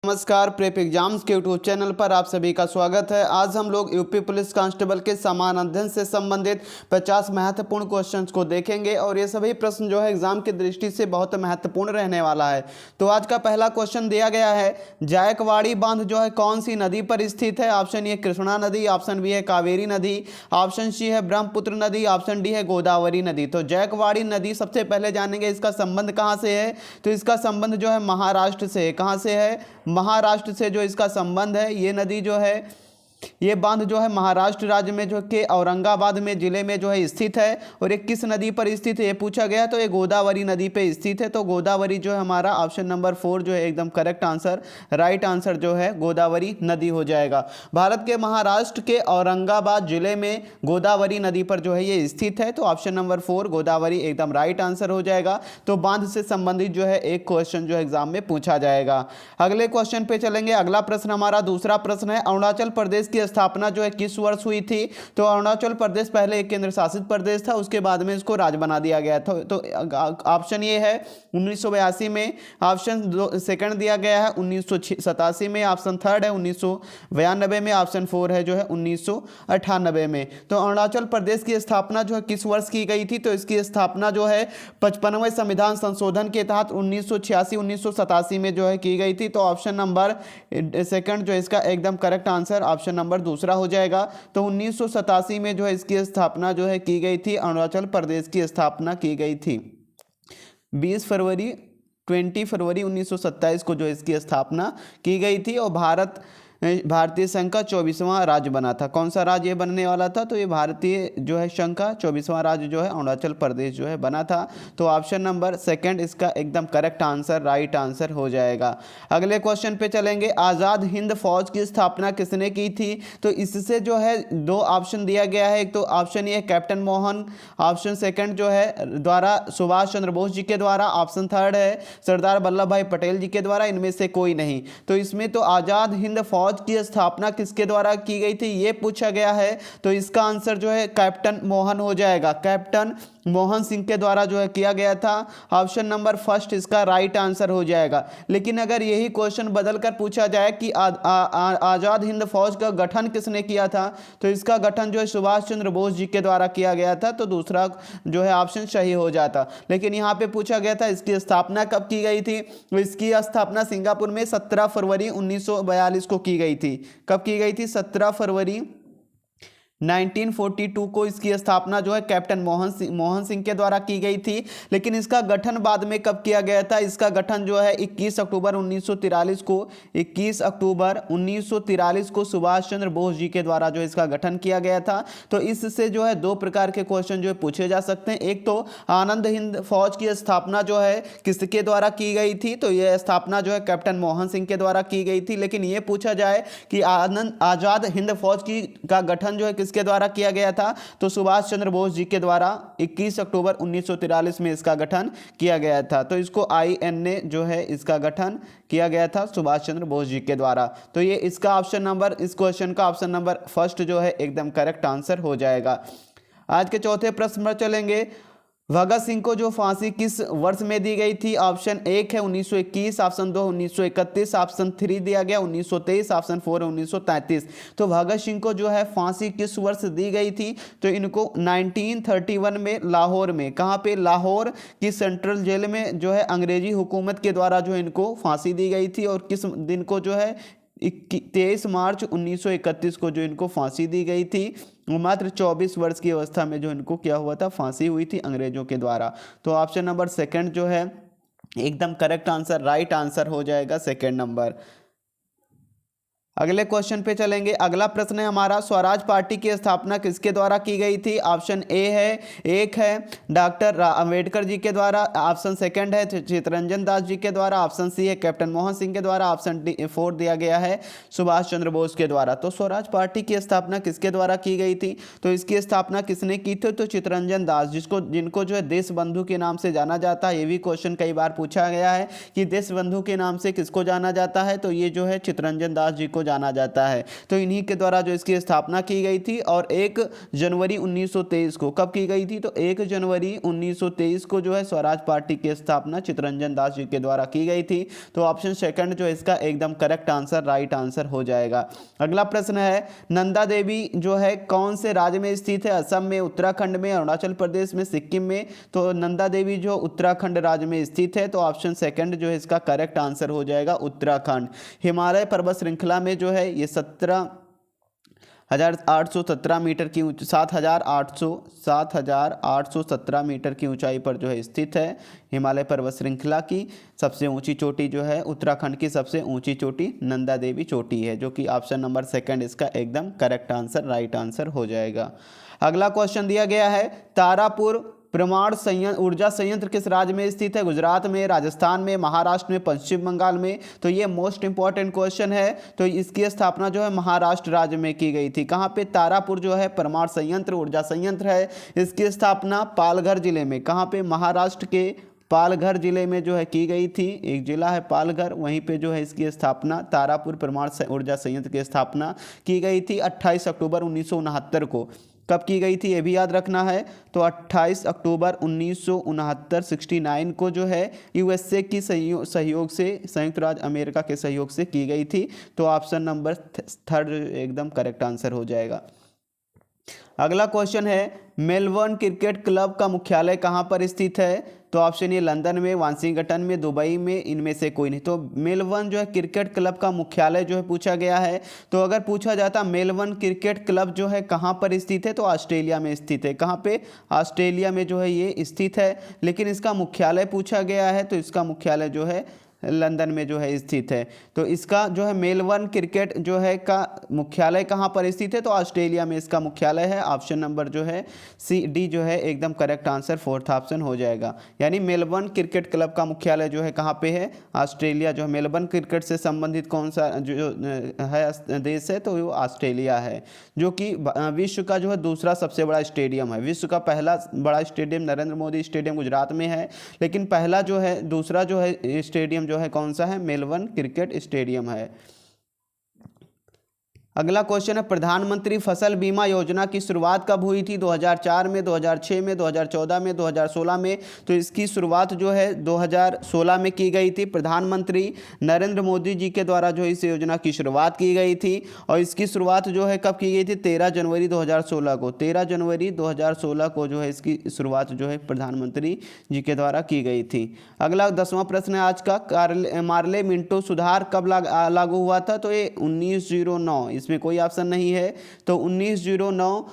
नमस्कार, prep exams के YouTube channel पर आप सभी का स्वागत है। आज हम लोग यूपी पुलिस कांस्टेबल के समान अध्ययन से संबंधित 50 महत्वपूर्ण क्वेश्चंस को देखेंगे और ये सभी प्रश्न जो है एग्जाम की दृष्टि से बहुत महत्वपूर्ण रहने वाला है। तो आज का पहला क्वेश्चन दिया गया है, जायकवाड़ी बांध जो है कौन सी नदी पर स्थित है? ऑप्शन ए कृष्णा नदी, ऑप्शन बी है कावेरी नदी, ऑप्शन सी है ब्रह्मपुत्र नदी, ऑप्शन डी है गोदावरी नदी। तो जायकवाड़ी नदी सबसे पहले जानेंगे इसका संबंध कहाँ से है। तो इसका संबंध जो है महाराष्ट्र से है। कहाँ से है? महाराष्ट्र से जो इसका संबंध है। ये नदी जो है, ये बांध जो है महाराष्ट्र राज्य में जो कि औरंगाबाद में जिले में जो है स्थित है। और ये किस नदी पर स्थित है ये पूछा गया, तो ये गोदावरी नदी पे स्थित है। तो गोदावरी जो है हमारा ऑप्शन नंबर 4 जो है एकदम करेक्ट आंसर, राइट आंसर जो है गोदावरी नदी हो जाएगा। भारत के महाराष्ट्र के औरंगाबाद जिले में गोदावरी नदी पर जो है ये स्थित है। तो ऑप्शन नंबर 4 गोदावरी एकदम राइट आंसर हो जाएगा। तो बांध से संबंधित जो है एक क्वेश्चन जो एग्जाम में पूछा जाएगा। अगले क्वेश्चन पे चलेंगे। अगला प्रश्न हमारा दूसरा प्रश्न है, अरुणाचल प्रदेश की स्थापना जो है किस वर्ष हुई थी? तो अरुणाचल प्रदेश पहले एक केंद्र शासित प्रदेश था, उसके बाद में इसको राज्य बना दिया गया था। तो ऑप्शन ये है 1982 में, ऑप्शन सेकंड दिया गया है 1987 में, ऑप्शन थर्ड है 1992 में, ऑप्शन 4 है जो है 1998 में। तो अरुणाचल प्रदेश की स्थापना जो है किस वर्ष की गई थी? तो इसकी स्थापना जो है 55वें संविधान संशोधन के तहत 1986-1987 में जो है की गई थी। तो ऑप्शन नंबर सेकंड जो इसका एकदम करेक्ट आंसर ऑप्शन नंबर दूसरा हो जाएगा। तो 1987 में जो है इसकी स्थापना जो है की गई थी, अरुणाचल प्रदेश की स्थापना की गई थी। 20 फरवरी 1927 को जो इसकी स्थापना की गई थी। और भारतीय संघ का 24वां राज्य बना था। कौन सा राज्य बनने वाला था? तो ये भारतीय जो है संघ का 24वां राज्य जो है अरुणाचल प्रदेश जो है बना था। तो ऑप्शन नंबर सेकंड इसका एकदम करेक्ट आंसर, राइट आंसर हो जाएगा। अगले क्वेश्चन पे चलेंगे, आज़ाद हिंद फौज की स्थापना किसने की थी? तो इससे जो है दो ऑप्शन दिया गया है। एक तो ऑप्शन ये कैप्टन मोहन, ऑप्शन सेकंड जो है द्वारा सुभाष चंद्र बोस जी के द्वारा, ऑप्शन थर्ड है सरदार वल्लभ भाई पटेल जी के द्वारा, इनमें से कोई नहीं। तो इसमें तो आज़ाद हिंद फौज की स्थापना किसके द्वारा की गई थी ये पूछा गया है। तो इसका आंसर जो है कैप्टन मोहन हो जाएगा। कैप्टन मोहन सिंह के द्वारा जो है किया गया था। ऑप्शन नंबर फर्स्ट इसका राइट आंसर हो जाएगा। लेकिन अगर यही क्वेश्चन बदलकर पूछा जाए कि आजाद हिंद फौज का गठन किसने किया था, तो इसका गठन जो है सुभाष चंद्र बोस जी के द्वारा किया गया था। तो दूसरा जो है ऑप्शन सही हो जाता। लेकिन यहाँ पे पूछा गया था इसकी स्थापना कब की गई थी। तो इसकी स्थापना सिंगापुर में 17 फरवरी 1942 को की गई थी। कब की गई थी? 17 फरवरी 1942 को इसकी स्थापना जो है कैप्टन मोहन सिंह के द्वारा की गई थी। लेकिन इसका गठन बाद में कब किया गया था? इसका गठन जो है 21 अक्टूबर 1943 को, 21 अक्टूबर 1943 को सुभाष चंद्र बोस जी के द्वारा जो इसका गठन किया गया था। तो इससे जो है दो प्रकार के क्वेश्चन जो है पूछे जा सकते हैं। एक तो आनंद हिंद फौज की स्थापना जो है किसके द्वारा की गई थी? तो यह स्थापना जो है कैप्टन मोहन सिंह के द्वारा की गई थी। लेकिन यह पूछा जाए कि आजाद हिंद फौज का गठन जो है किसके द्वारा किया गया था? तो सुभाष चंद्र बोस जी के द्वारा 21 अक्टूबर 1943 में इसका गठन किया गया था। तो इसको INA जो है इसका गठन किया गया था सुभाष चंद्र बोस जी के द्वारा। तो ये इसका ऑप्शन नंबर, इस क्वेश्चन का ऑप्शन नंबर फर्स्ट जो है एकदम करेक्ट आंसर हो जाएगा। आज के चौथे प्रश्न पर चलेंगे, भगत सिंह को जो फांसी किस वर्ष में दी गई थी? ऑप्शन 1 है 1921, ऑप्शन 2 1931, ऑप्शन 3 दिया गया 1923, ऑप्शन 4 है 1933। तो भगत सिंह को जो है फांसी किस वर्ष दी गई थी? तो इनको 1931 में लाहौर में, कहाँ पे? लाहौर की सेंट्रल जेल में जो है अंग्रेजी हुकूमत के द्वारा जो है इनको फांसी दी गई थी। और किस दिन को जो है 23 मार्च 1931 को जो इनको फांसी दी गई थी। मात्र 24 वर्ष की अवस्था में जो इनको क्या हुआ था, फांसी हुई थी अंग्रेजों के द्वारा। तो ऑप्शन नंबर सेकंड जो है एकदम करेक्ट आंसर, राइट आंसर हो जाएगा सेकंड नंबर। अगले क्वेश्चन पे चलेंगे। अगला प्रश्न है हमारा, स्वराज पार्टी की स्थापना किसके द्वारा की गई थी? ऑप्शन एक है डॉक्टर अंबेडकर जी के द्वारा, ऑप्शन सेकंड है चित्तरंजन दास जी के द्वारा, ऑप्शन सी है कैप्टन मोहन सिंह के द्वारा, ऑप्शन 4 दिया गया है सुभाष चंद्र बोस के द्वारा। तो स्वराज पार्टी की स्थापना किसके द्वारा की गई थी? तो इसकी स्थापना किसने की थी? तो चित्तरंजन दास, जिनको जो है देश बंधु के नाम से जाना जाता है। ये भी क्वेश्चन कई बार पूछा गया है कि देश बंधु के नाम से किसको जाना जाता है। तो ये जो है चित्तरंजन दास जी को जाना जाता है। तो इन्हीं के द्वारा जो इसकी स्थापना की गई थी। और 1 जनवरी 1923 को कब की गई थी? तो 1 जनवरी 1923 को जो है स्वराज पार्टी की स्थापना चित्तरंजन दास जी के द्वारा की गई थी। तो ऑप्शन सेकंड जो है इसका एकदम करेक्ट आंसर, राइट आंसर हो जाएगा। अगला प्रश्न है, नंदा देवी जो है कौन से राज्य में स्थित है? असम में, उत्तराखंड में, अरुणाचल प्रदेश में, सिक्किम में? तो नंदा देवी जो उत्तराखंड राज्य में स्थित है। तो ऑप्शन सेकंड जो है इसका करेक्ट आंसर हो जाएगा, उत्तराखंड। हिमालय पर्वत श्रृंखला में जो है ये 17,817 मीटर की 7,817 मीटर की ऊंचाई पर जो है स्थित है। हिमालय पर्वत श्रृंखला की सबसे ऊंची चोटी जो है, उत्तराखंड की सबसे ऊंची चोटी नंदा देवी चोटी है, जो कि ऑप्शन नंबर सेकंड इसका एकदम करेक्ट आंसर, राइट आंसर हो जाएगा। अगला क्वेश्चन दिया गया है, तारापुर परमाणु ऊर्जा संयंत्र किस राज्य में स्थित है? गुजरात में, राजस्थान में, महाराष्ट्र में, पश्चिम बंगाल में? तो ये मोस्ट इंपॉर्टेंट क्वेश्चन है। तो इसकी स्थापना जो है महाराष्ट्र राज्य में की गई थी। कहाँ पे? तारापुर जो है परमाणु संयंत्र, ऊर्जा संयंत्र है, इसकी स्थापना पालघर जिले में, कहाँ पे? महाराष्ट्र के पालघर जिले में जो है की गई थी। एक जिला है पालघर, वहीं पे जो है इसकी स्थापना, तारापुर परमाणु ऊर्जा संयंत्र की स्थापना की गई थी 28 अक्टूबर 1969 को। कब की गई थी ये भी याद रखना है। तो 28 अक्टूबर 1969 69 को जो है यूएसए की सहयोग से, संयुक्त राज्य अमेरिका के सहयोग से की गई थी। तो ऑप्शन नंबर थर्ड एकदम करेक्ट आंसर हो जाएगा। अगला क्वेश्चन है, मेलबर्न क्रिकेट क्लब का मुख्यालय कहां पर स्थित है? तो ऑप्शन ए लंदन में, वाशिंगटन में, दुबई में, इनमें से कोई नहीं। तो मेलबर्न जो है क्रिकेट क्लब का मुख्यालय जो है पूछा गया है। तो अगर पूछा जाता मेलबर्न क्रिकेट क्लब जो है कहां पर स्थित है, तो ऑस्ट्रेलिया में स्थित है। कहां पे? ऑस्ट्रेलिया में जो है ये स्थित है। लेकिन इसका मुख्यालय पूछा गया है, तो इसका मुख्यालय जो है लंदन में जो है स्थित है। तो इसका जो है मेलबर्न क्रिकेट जो है का मुख्यालय कहाँ पर स्थित है? तो ऑस्ट्रेलिया में इसका मुख्यालय है। ऑप्शन नंबर जो है सी डी जो है एकदम करेक्ट आंसर, फोर्थ ऑप्शन हो जाएगा। यानी मेलबर्न क्रिकेट क्लब का मुख्यालय जो है कहाँ पे है? ऑस्ट्रेलिया। जो है मेलबर्न क्रिकेट से संबंधित कौन सा जो है देश है? तो वो ऑस्ट्रेलिया है, जो कि विश्व का जो है दूसरा सबसे बड़ा स्टेडियम है। विश्व का पहला बड़ा स्टेडियम नरेंद्र मोदी स्टेडियम गुजरात में है, लेकिन पहला जो है दूसरा जो है स्टेडियम जो है कौन सा है? मेलबर्न क्रिकेट स्टेडियम है। अगला क्वेश्चन है, प्रधानमंत्री फसल बीमा योजना की शुरुआत कब हुई थी? 2004 में, 2006 में, 2014 में, 2016 में? तो इसकी शुरुआत जो है 2016 में की गई थी। प्रधानमंत्री नरेंद्र मोदी जी के द्वारा जो इस योजना की शुरुआत की गई थी। और इसकी शुरुआत जो है कब की गई थी? 13 जनवरी 2016 को। 13 जनवरी 2016 को जो है इसकी शुरुआत जो है प्रधानमंत्री जी के द्वारा की गई थी। अगला 10वां प्रश्न है आज का, मार्ले मिंटो सुधार कब लागू हुआ था? तो ये 1909, इसमें कोई ऑप्शन नहीं है। तो 1909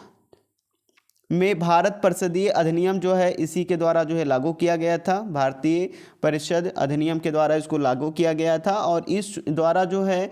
में भारत परिषदीय अधिनियम जो है इसी के द्वारा जो है लागू किया गया था। भारतीय परिषद अधिनियम के द्वारा इसको लागू किया गया था। और इस द्वारा जो है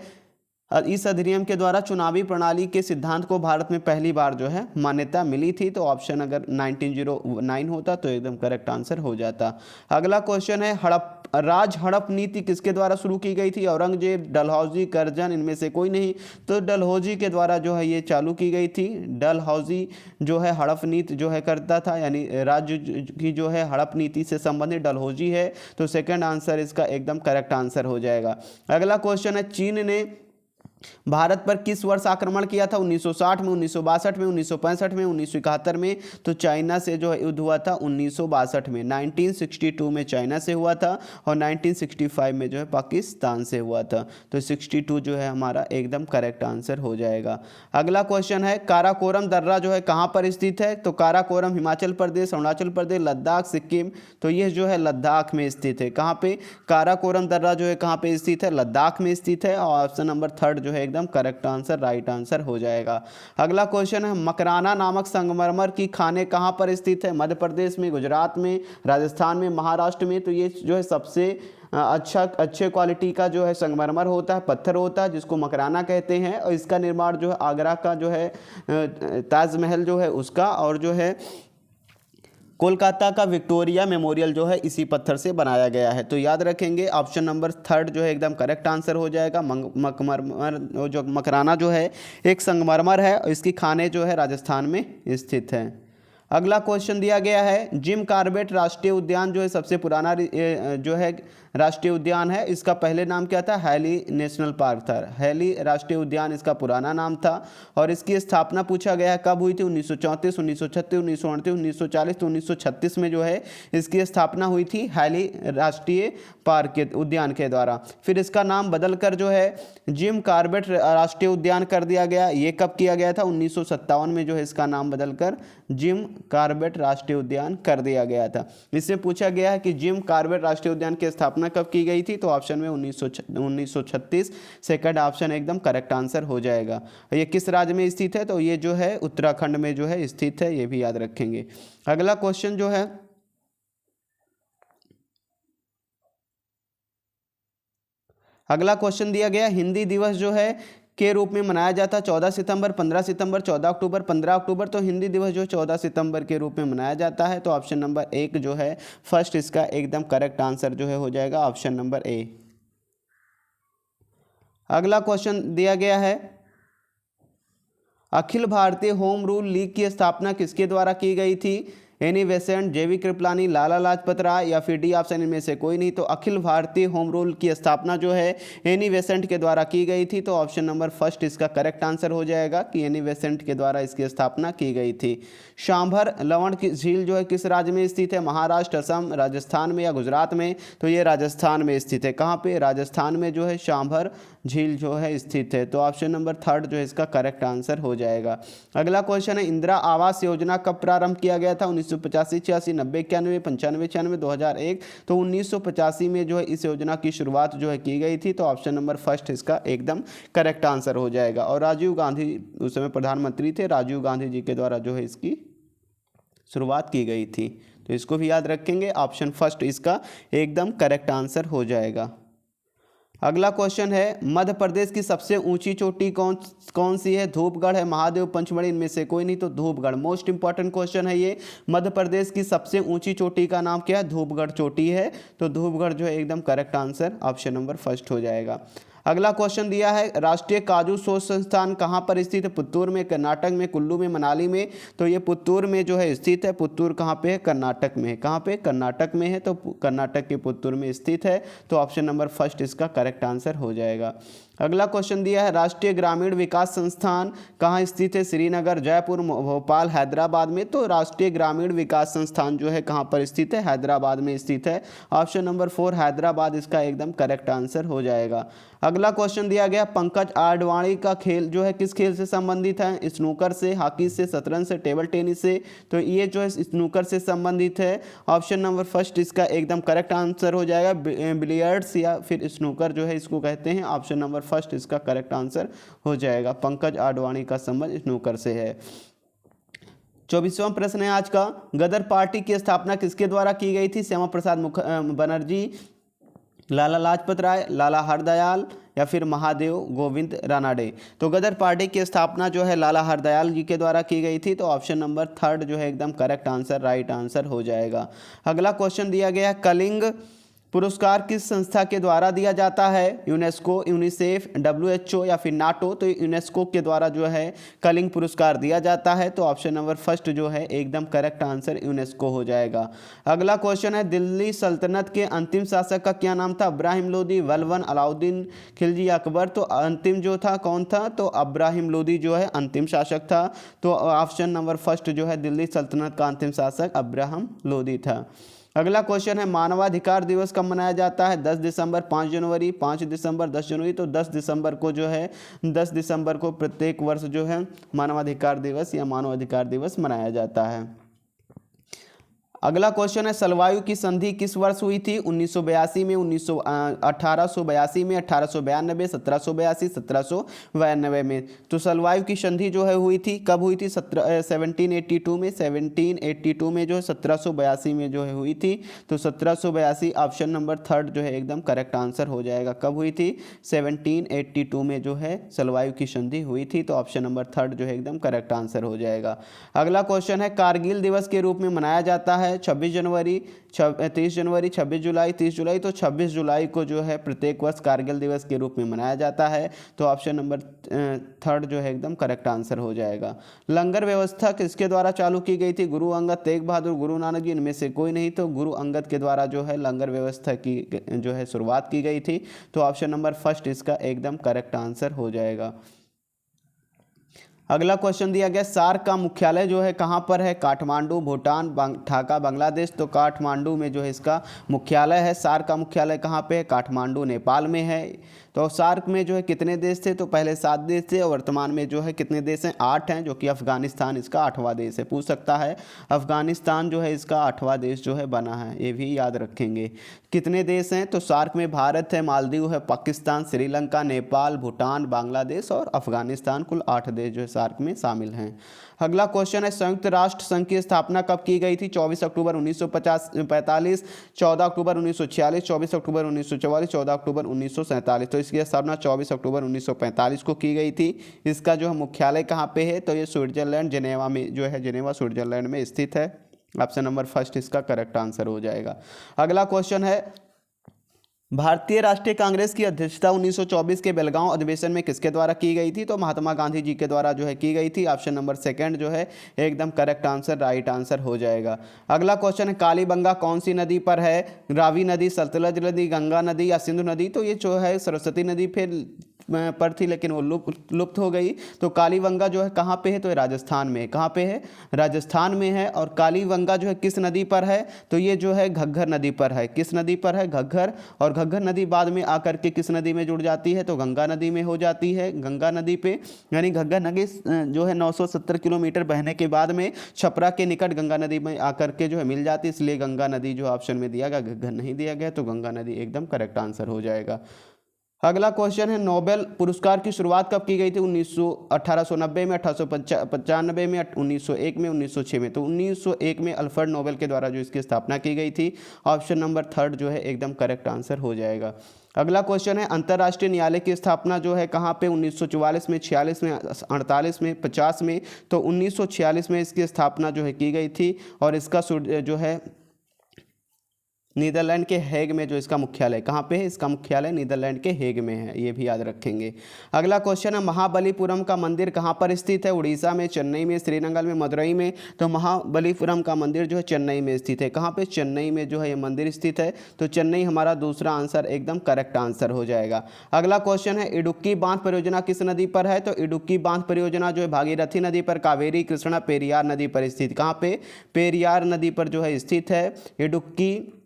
इस अधिनियम के द्वारा चुनावी प्रणाली के सिद्धांत को भारत में पहली बार जो है मान्यता मिली थी। तो ऑप्शन अगर 1909 होता तो एकदम करेक्ट आंसर हो जाता। अगला क्वेश्चन है, हड़प नीति किसके द्वारा शुरू की गई थी? औरंगजेब, डलहौजी, करजन, इनमें से कोई नहीं। तो डलहौजी के द्वारा जो है ये चालू की गई थी। डलहौजी जो है हड़प नीति जो है करता था, यानी राज्य की जो है हड़प नीति से संबंधित डलहौजी है। तो सेकंड आंसर इसका एकदम करेक्ट आंसर हो जाएगा। अगला क्वेश्चन है, चीन ने भारत पर किस वर्ष आक्रमण किया था? 1960 में, 1962 में, 1965 में, 1971 में? तो चाइना से जो है युद्ध हुआ था 1962 में। 1962 में चाइना से हुआ था और 1965 में जो है पाकिस्तान से हुआ था। तो 62 जो है हमारा एकदम करेक्ट आंसर हो जाएगा। अगला क्वेश्चन है, काराकोरम दर्रा जो है कहाँ पर स्थित है? तो काराकोरम हिमाचल प्रदेश, अरुणाचल प्रदेश, लद्दाख, सिक्किम? तो यह जो है लद्दाख में स्थित है। कहाँ पे? काराकोरम दर्रा जो है कहाँ पे स्थित है? लद्दाख में स्थित है। और ऑप्शन नंबर थर्ड जो है एकदम करेक्ट आंसर, राइट आंसर हो जाएगा। अगला क्वेश्चन है, मकराना नामक संगमरमर की खाने कहां पर स्थित है? मध्य प्रदेश में, गुजरात में, राजस्थान में, महाराष्ट्र में? तो ये जो है सबसे अच्छे क्वालिटी का जो है संगमरमर होता है, पत्थर होता है, जिसको मकराना कहते हैं। और इसका निर्माण जो है आगरा का जो है ताजमहल जो है उसका, और जो है कोलकाता का विक्टोरिया मेमोरियल जो है इसी पत्थर से बनाया गया है। तो याद रखेंगे ऑप्शन नंबर थर्ड जो है एकदम करेक्ट आंसर हो जाएगा। मकमरमर जो मकराना जो है एक संगमरमर है और इसकी खाने जो है राजस्थान में स्थित है। अगला क्वेश्चन दिया गया है, जिम कॉर्बेट राष्ट्रीय उद्यान जो है सबसे पुराना जो है राष्ट्रीय उद्यान है। इसका पहले नाम क्या था? हैली नेशनल पार्क था। हैली राष्ट्रीय उद्यान इसका पुराना नाम था। और इसकी स्थापना पूछा गया है कब हुई थी? 1934, 1936, 1938, 1940। तो 1936 में जो है इसकी स्थापना हुई थी हैली राष्ट्रीय पार्क के उद्यान के द्वारा। फिर इसका नाम बदलकर जो है जिम कॉर्बेट राष्ट्रीय उद्यान कर दिया गया। ये कब किया गया था? 1957 में जो है इसका नाम बदलकर जिम कॉर्बेट राष्ट्रीय उद्यान कर दिया गया था। इससे पूछा गया है कि जिम कॉर्बेट राष्ट्रीय उद्यान की स्थापना कब की गई थी? तो ऑप्शन में 1936। सेकंड ऑप्शन एकदम करेक्ट आंसर हो जाएगा। ये किस राज्य में स्थित है? तो ये जो है उत्तराखंड में जो है स्थित है, ये भी याद रखेंगे। अगला क्वेश्चन जो है अगला क्वेश्चन दिया गया, हिंदी दिवस जो है के रूप में मनाया जाता है 14 सितंबर, 15 सितंबर, 14 अक्टूबर, 15 अक्टूबर। तो हिंदी दिवस जो 14 सितंबर के रूप में मनाया जाता है। तो ऑप्शन नंबर 1 जो है फर्स्ट इसका एकदम करेक्ट आंसर जो है हो जाएगा ऑप्शन नंबर ए। अगला क्वेश्चन दिया गया है, Akhil Bharatiya home rule league की स्थापना किसके द्वारा की गई थी? एनी बेसेंट, जेवी कृपलानी, लाला लाजपत राय या फिर डी ऑप्शन इनमें से कोई नहीं। तो अखिल भारतीय होम रूल की स्थापना जो है एनी बेसेंट के द्वारा की गई थी। तो ऑप्शन नंबर फर्स्ट इसका करेक्ट आंसर हो जाएगा कि एनी बेसेंट के द्वारा इसकी स्थापना की गई थी। सांभर लवण की झील जो है किस राज्य में स्थित है? महाराष्ट्र, असम, राजस्थान में या गुजरात में? तो ये राजस्थान में स्थित है। कहाँ पे? राजस्थान में जो है सांभर झील जो है स्थित है। तो ऑप्शन नंबर थर्ड जो है इसका करेक्ट आंसर हो जाएगा। अगला क्वेश्चन है, इंदिरा आवास योजना कब प्रारंभ किया गया था? 1985, 86, 90, 91, 95, 96, 2001। तो 1985 में जो है इस योजना की शुरुआत जो है की गई थी। तो ऑप्शन नंबर फर्स्ट इसका एकदम करेक्ट आंसर हो जाएगा। और राजीव गांधी उस समय प्रधानमंत्री थे, राजीव गांधी जी के द्वारा जो है इसकी शुरुआत की गई थी। तो इसको भी याद रखेंगे, ऑप्शन फर्स्ट इसका एकदम करेक्ट आंसर हो जाएगा। अगला क्वेश्चन है, मध्य प्रदेश की सबसे ऊंची चोटी कौन सी है? धूपगढ़ है, महादेव, पंचमढ़ी, इनमें से कोई नहीं। तो धूपगढ़ मोस्ट इंपॉर्टेंट क्वेश्चन है ये। मध्य प्रदेश की सबसे ऊंची चोटी का नाम क्या है? धूपगढ़ चोटी है। तो धूपगढ़ जो है एकदम correct answer option number first हो जाएगा। अगला क्वेश्चन दिया है, राष्ट्रीय काजू शोध संस्थान कहाँ पर स्थित है? पुत्तूर में, कर्नाटक में, कुल्लू में, मनाली में? तो ये पुत्तूर में जो है स्थित है। पुत्तूर कहाँ पे है? कर्नाटक में है। कहाँ पे? कर्नाटक में है। तो कर्नाटक के पुत्तूर में स्थित है। तो ऑप्शन नंबर फर्स्ट इसका करेक्ट आंसर हो जाएगा। अगला क्वेश्चन दिया है, राष्ट्रीय ग्रामीण विकास संस्थान कहाँ स्थित है? श्रीनगर, जयपुर, भोपाल, हैदराबाद में? तो राष्ट्रीय ग्रामीण विकास संस्थान जो है कहाँ पर स्थित है? हैदराबाद में स्थित है। ऑप्शन नंबर 4 हैदराबाद इसका एकदम करेक्ट आंसर हो जाएगा। अगला क्वेश्चन दिया गया, पंकज आडवाणी का खेल जो है किस खेल से संबंधित है? स्नूकर से, हॉकी से, शतरंज से, टेबल टेनिस से? तो ये जो है स्नूकर से संबंधित है। ऑप्शन नंबर फर्स्ट इसका एकदम करेक्ट आंसर हो जाएगा। बिलियर्ड्स या फिर स्नूकर जो है इसको कहते हैं। ऑप्शन नंबर फर्स्ट इसका करेक्ट आंसर हो जाएगा। पंकज आडवाणी का संबंध स्नूकर से है। 24वां प्रश्न है आज का, गदर पार्टी की स्थापना किसके द्वारा की गई थी? श्यामा प्रसाद बनर्जी, लाला लाजपत राय, लाला हरदयाल या फिर महादेव गोविंद रानाडे? तो गदर पार्टी की स्थापना जो है लाला हरदयाल जी के द्वारा की गई थी। तो ऑप्शन नंबर थर्ड जो है एकदम करेक्ट आंसर राइट आंसर हो जाएगा। अगला क्वेश्चन दिया गया है, कलिंग पुरस्कार किस संस्था के द्वारा दिया जाता है? यूनेस्को, यूनिसेफ, WHO या फिर नाटो? तो यूनेस्को के द्वारा जो है कलिंग पुरस्कार दिया जाता है। तो ऑप्शन नंबर फर्स्ट जो है एकदम करेक्ट आंसर यूनेस्को हो जाएगा। अगला क्वेश्चन है, दिल्ली सल्तनत के अंतिम शासक का क्या नाम था? इब्राहिम लोदी, बलबन, अलाउद्दीन खिलजी, अकबर? तो अंतिम जो था कौन था? तो इब्राहिम लोदी जो है अंतिम शासक था। तो ऑप्शन नंबर फर्स्ट जो है दिल्ली सल्तनत का अंतिम शासक इब्राहिम लोदी था। अगला क्वेश्चन है, मानवाधिकार दिवस कब मनाया जाता है? 10 दिसंबर, 5 जनवरी, 5 दिसंबर, 10 जनवरी? तो 10 दिसंबर को जो है 10 दिसंबर को प्रत्येक वर्ष जो है मानवाधिकार दिवस या मानवाधिकार दिवस मनाया जाता है। अगला क्वेश्चन है, जलवायु की संधि किस वर्ष हुई थी? 1982 में, 1882 में, 1892, 1782, 1792 में? तो जलवायु की संधि जो है हुई थी कब हुई थी? 1782 में, 1782 में जो है 1782 में जो है हुई थी। तो 1782 ऑप्शन नंबर थर्ड जो है एकदम करेक्ट आंसर हो जाएगा। कब हुई थी? 1782 में जो है जलवायु की संधि हुई थी। तो ऑप्शन नंबर थर्ड जो है एकदम करेक्ट आंसर हो जाएगा। अगला क्वेश्चन है, कारगिल दिवस के रूप में मनाया जाता है है 26 जनवरी, 30 जनवरी, 26 जुलाई, 30 जुलाई, तो 26 जुलाई को जो है प्रत्येक वर्ष कारगिल दिवस के रूप में मनाया जाता है। तो ऑप्शन नंबर थर्ड जो है एकदम करेक्ट आंसर हो जाएगा। लंगर व्यवस्था किसके द्वारा चालू की गई थी? गुरु अंगद, तेग बहादुर, गुरु नानक जी, इनमें से कोई नहीं। तो गुरु अंगद के द्वारा जो है लंगर व्यवस्था की जो है शुरुआत की गई थी। तो ऑप्शन नंबर फर्स्ट इसका एकदम करेक्ट आंसर हो जाएगा। अगला क्वेश्चन दिया गया, सार्क का मुख्यालय जो है कहाँ पर है? काठमांडू, भूटान, ढाका, बांग्लादेश। तो काठमांडू में जो है इसका मुख्यालय है। सार्क का मुख्यालय कहाँ पे है? काठमांडू, नेपाल में है। तो सार्क में जो है कितने देश थे? तो पहले 7 देश थे और वर्तमान में जो है कितने देश हैं? 8 हैं, जो कि अफगानिस्तान इसका 8वां देश है। पूछ सकता है, अफगानिस्तान जो है इसका 8वां देश जो है बना है, ये भी याद रखेंगे। कितने देश हैं? तो सार्क में भारत है, मालदीव है, पाकिस्तान, श्रीलंका, नेपाल, भूटान, बांग्लादेश और अफगानिस्तान, कुल 8 देश जो है सार्क में शामिल हैं। अगला क्वेश्चन है, संयुक्त राष्ट्र संघ की स्थापना कब की गई थी? 24 अक्टूबर 1945, 14 अक्टूबर 1946, 24 अक्टूबर 1944, 14 अक्टूबर 1947। तो इसकी स्थापना 24 अक्टूबर 1945 को की गई थी। इसका जो है मुख्यालय कहाँ पे है? तो ये स्विट्जरलैंड, जिनेवा में जो है, जिनेवा स्विट्जरलैंड में स्थित है। ऑप्शन नंबर फर्स्ट इसका करेक्ट आंसर हो जाएगा। अगला क्वेश्चन है, भारतीय राष्ट्रीय कांग्रेस की अध्यक्षता 1924 के बेलगांव अधिवेशन में किसके द्वारा की गई थी? तो महात्मा गांधी जी के द्वारा जो है की गई थी। ऑप्शन नंबर सेकंड जो है एकदम करेक्ट आंसर, राइट आंसर हो जाएगा। अगला क्वेश्चन है, कालीबंगा कौन सी नदी पर है? रावी नदी, सतलज नदी, गंगा नदी या सिंधु नदी? तो ये जो है सरस्वती नदी फिर पर थी, लेकिन वो लुप्त हो गई। तो कालीबंगा जो है कहाँ पे है? तो ये राजस्थान में है। कहाँ पे है? राजस्थान में है। और कालीबंगा जो है किस नदी पर है? तो ये जो है घग्गर नदी पर है। किस नदी पर है? घग्गर। और घग्गर नदी बाद में आकर के किस नदी में जुड़ जाती है? तो गंगा नदी में हो जाती है। गंगा नदी पे यानी घग्गर नदी जो है 970 किलोमीटर बहने के बाद में छपरा के निकट गंगा नदी में आकर के जो है मिल जाती है, इसलिए गंगा नदी जो ऑप्शन में दिया गया, घग्गर नहीं दिया गया। तो गंगा नदी एकदम करेक्ट आंसर हो जाएगा। अगला क्वेश्चन है, नोबेल पुरस्कार की शुरुआत कब की गई थी? 1890 में, 1895 में, 1901 में, 1906 में। तो 1901 में अल्फ्रेड नोबेल के द्वारा जो इसकी स्थापना की गई थी। ऑप्शन नंबर थर्ड जो है एकदम करेक्ट आंसर हो जाएगा। अगला क्वेश्चन है, अंतर्राष्ट्रीय न्यायालय की स्थापना जो है कहाँ पे? 1944 में, 46 में, 48 में, 50 में। तो 1946 में इसकी स्थापना जो है की गई थी। और इसका जो है नीदरलैंड के हेग में जो इसका मुख्यालय कहाँ पे है? इसका मुख्यालय नीदरलैंड के हेग में है, ये भी याद रखेंगे। अगला क्वेश्चन है, महाबलीपुरम का मंदिर कहाँ पर स्थित है? उड़ीसा में, चेन्नई में, श्रीनगर में, मदुरई में। तो महाबलीपुरम का मंदिर जो है चेन्नई में स्थित है। कहाँ पे? चेन्नई में जो है ये मंदिर स्थित है। तो चेन्नई हमारा दूसरा आंसर एकदम करेक्ट आंसर हो जाएगा। अगला क्वेश्चन है, इडुक्की बांध परियोजना किस नदी पर है? तो इडुक्की बांध परियोजना जो है भागीरथी नदी पर, कावेरी, कृष्णा, पेरियार नदी पर स्थित। कहाँ पे? पेरियार नदी पर जो है स्थित है। इडुक्की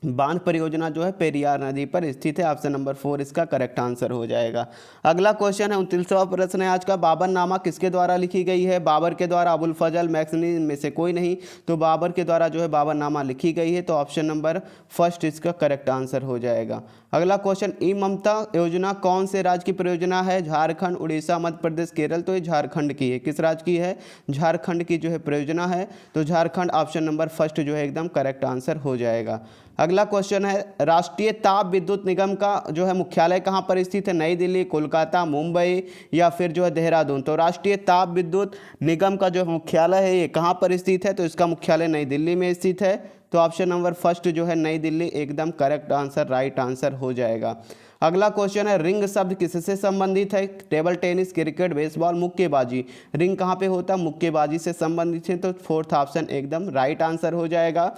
बांध परियोजना जो है पेरियार नदी पर स्थित है। ऑप्शन नंबर 4 इसका करेक्ट आंसर हो जाएगा। अगला क्वेश्चन है, 29वां प्रश्न है आज का, बाबरनामा किसके द्वारा लिखी गई है? बाबर के द्वारा, अबुल फजल, मैक्सनी, में से कोई नहीं। तो बाबर के द्वारा जो है बाबरनामा लिखी गई है। तो ऑप्शन नंबर फर्स्ट इसका करेक्ट आंसर हो जाएगा। अगला क्वेश्चन, ई ममता योजना कौन से राज्य की परियोजना है? झारखंड, उड़ीसा, मध्य प्रदेश, केरल। तो ये झारखंड की है। किस राज्य की है? झारखंड की जो है परियोजना है। तो झारखंड ऑप्शन नंबर फर्स्ट जो है एकदम करेक्ट आंसर हो जाएगा। अगला क्वेश्चन है, राष्ट्रीय ताप विद्युत निगम का जो है मुख्यालय कहाँ पर स्थित है? नई दिल्ली, कोलकाता, मुंबई या फिर जो है देहरादून। तो राष्ट्रीय ताप विद्युत निगम का जो मुख्यालय है ये कहाँ पर स्थित है? तो इसका मुख्यालय नई दिल्ली में स्थित है। तो ऑप्शन नंबर फर्स्ट जो है नई दिल्ली एकदम करेक्ट आंसर, राइट आंसर हो जाएगा। अगला क्वेश्चन है, रिंग शब्द किससे संबंधित है? टेबल टेनिस, क्रिकेट, बेसबॉल, मुक्केबाजी। रिंग कहाँ पे होता है? मुक्केबाजी से संबंधित है। तो फोर्थ ऑप्शन एकदम राइट आंसर हो जाएगा।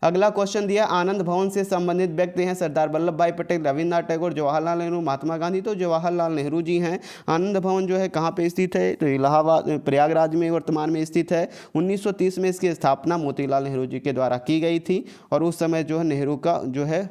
अगला क्वेश्चन दिया, आनंद भवन से संबंधित व्यक्ति हैं? सरदार वल्लभ भाई पटेल, रविन्द्रनाथ टैगोर, जवाहरलाल नेहरू, महात्मा गांधी। तो जवाहरलाल नेहरू जी हैं। आनंद भवन जो है कहाँ पे स्थित है? तो इलाहाबाद, प्रयागराज में वर्तमान में स्थित है। 1930 में इसकी स्थापना मोतीलाल नेहरू जी के द्वारा की गई थी। और उस समय जो है नेहरू का जो है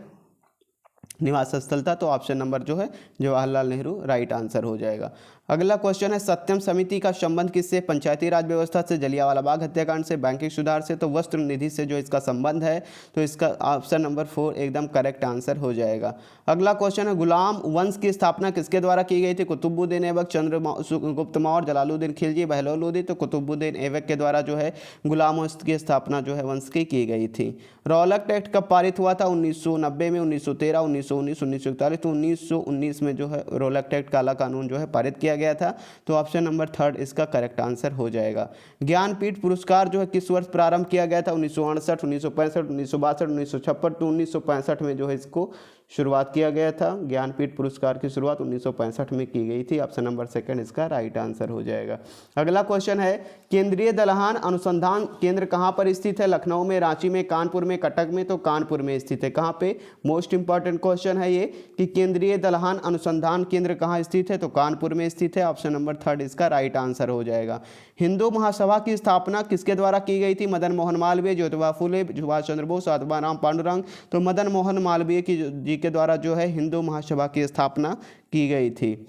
निवास स्थल था। तो ऑप्शन नंबर जो है जवाहरलाल नेहरू राइट आंसर हो जाएगा। अगला क्वेश्चन है, सत्यम समिति का संबंध किससे? पंचायती राज व्यवस्था से, जलियांवाला बाग हत्याकांड से, बैंकिंग सुधार से। तो वस्त्र निधि से जो इसका संबंध है। तो इसका ऑप्शन नंबर 4 एकदम करेक्ट आंसर हो जाएगा। अगला क्वेश्चन है, गुलाम वंश की स्थापना किसके द्वारा की गई थी? कुतुबुद्दीन ऐबक, चंद्रगुप्त मौर्य, जलालुद्दीन खिलजी, बहलोल लोदी। तो कुतुबुद्दीन ऐबक के द्वारा जो है गुलाम वंश की स्थापना जो है वंश की गई थी। रौलट एक्ट कब पारित हुआ था? 1990 में, 1913, 1919, 1941, तो 1919 में जो है रोलक एक्ट काला कानून जो है पारित किया गया था। तो ऑप्शन नंबर थर्ड इसका करेक्ट आंसर हो जाएगा। ज्ञानपीठ पुरस्कार जो है किस वर्ष प्रारंभ किया गया था? 1968, 1965, 1962, 1956, तो 1965 में जो है इसको शुरुआत किया गया था। ज्ञानपीठ पुरस्कार की शुरुआत 1965 में की गई थी। ऑप्शन नंबर सेकंड इसका राइट आंसर हो जाएगा। अगला क्वेश्चन है, केंद्रीय दलहन अनुसंधान केंद्र कहाँ पर स्थित है? लखनऊ में, रांची में, कानपुर में, कटक में, तो कानपुर में स्थित है। कहाँ पे? मोस्ट इंपॉर्टेंट क्वेश्चन है ये कि केंद्रीय दलहन अनुसंधान केंद्र कहाँ स्थित है? तो कानपुर में स्थित है। ऑप्शन नंबर थर्ड इसका राइट आंसर हो जाएगा। हिंदू महासभा की स्थापना किसके द्वारा की गई थी? मदन मोहन मालवीय, ज्योतिबा फुले, सुभाष चंद्र बोस, आत्माराम पांडुरंग, तो मदन मोहन मालवीय जी के द्वारा जो है हिंदू महासभा की स्थापना की गई थी।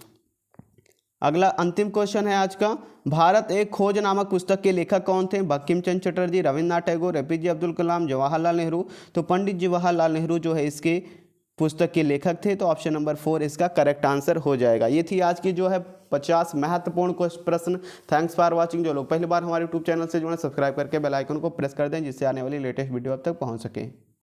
अगला अंतिम क्वेश्चन है आज का, भारत एक खोज नामक पुस्तक के लेखक कौन थे? बंकिम चंद्र चटर्जी, रविन्द्रनाथ टैगोर, एपीजे अब्दुल कलाम, जवाहरलाल नेहरू, तो पंडित जवाहरलाल नेहरू जो है इसके पुस्तक के लेखक थे। तो ऑप्शन नंबर 4 इसका करेक्ट आंसर हो जाएगा। ये थी आज की जो है 50 महत्वपूर्ण प्रश्न। Thanks for watching. जो लोग पहली बार हमारे यूट्यूब चैनल से जुड़े, सब्सक्राइब करके बेल आइकन को प्रेस कर दें जिससे आने वाली लेटेस्ट वीडियो अब तक पहुंच सके।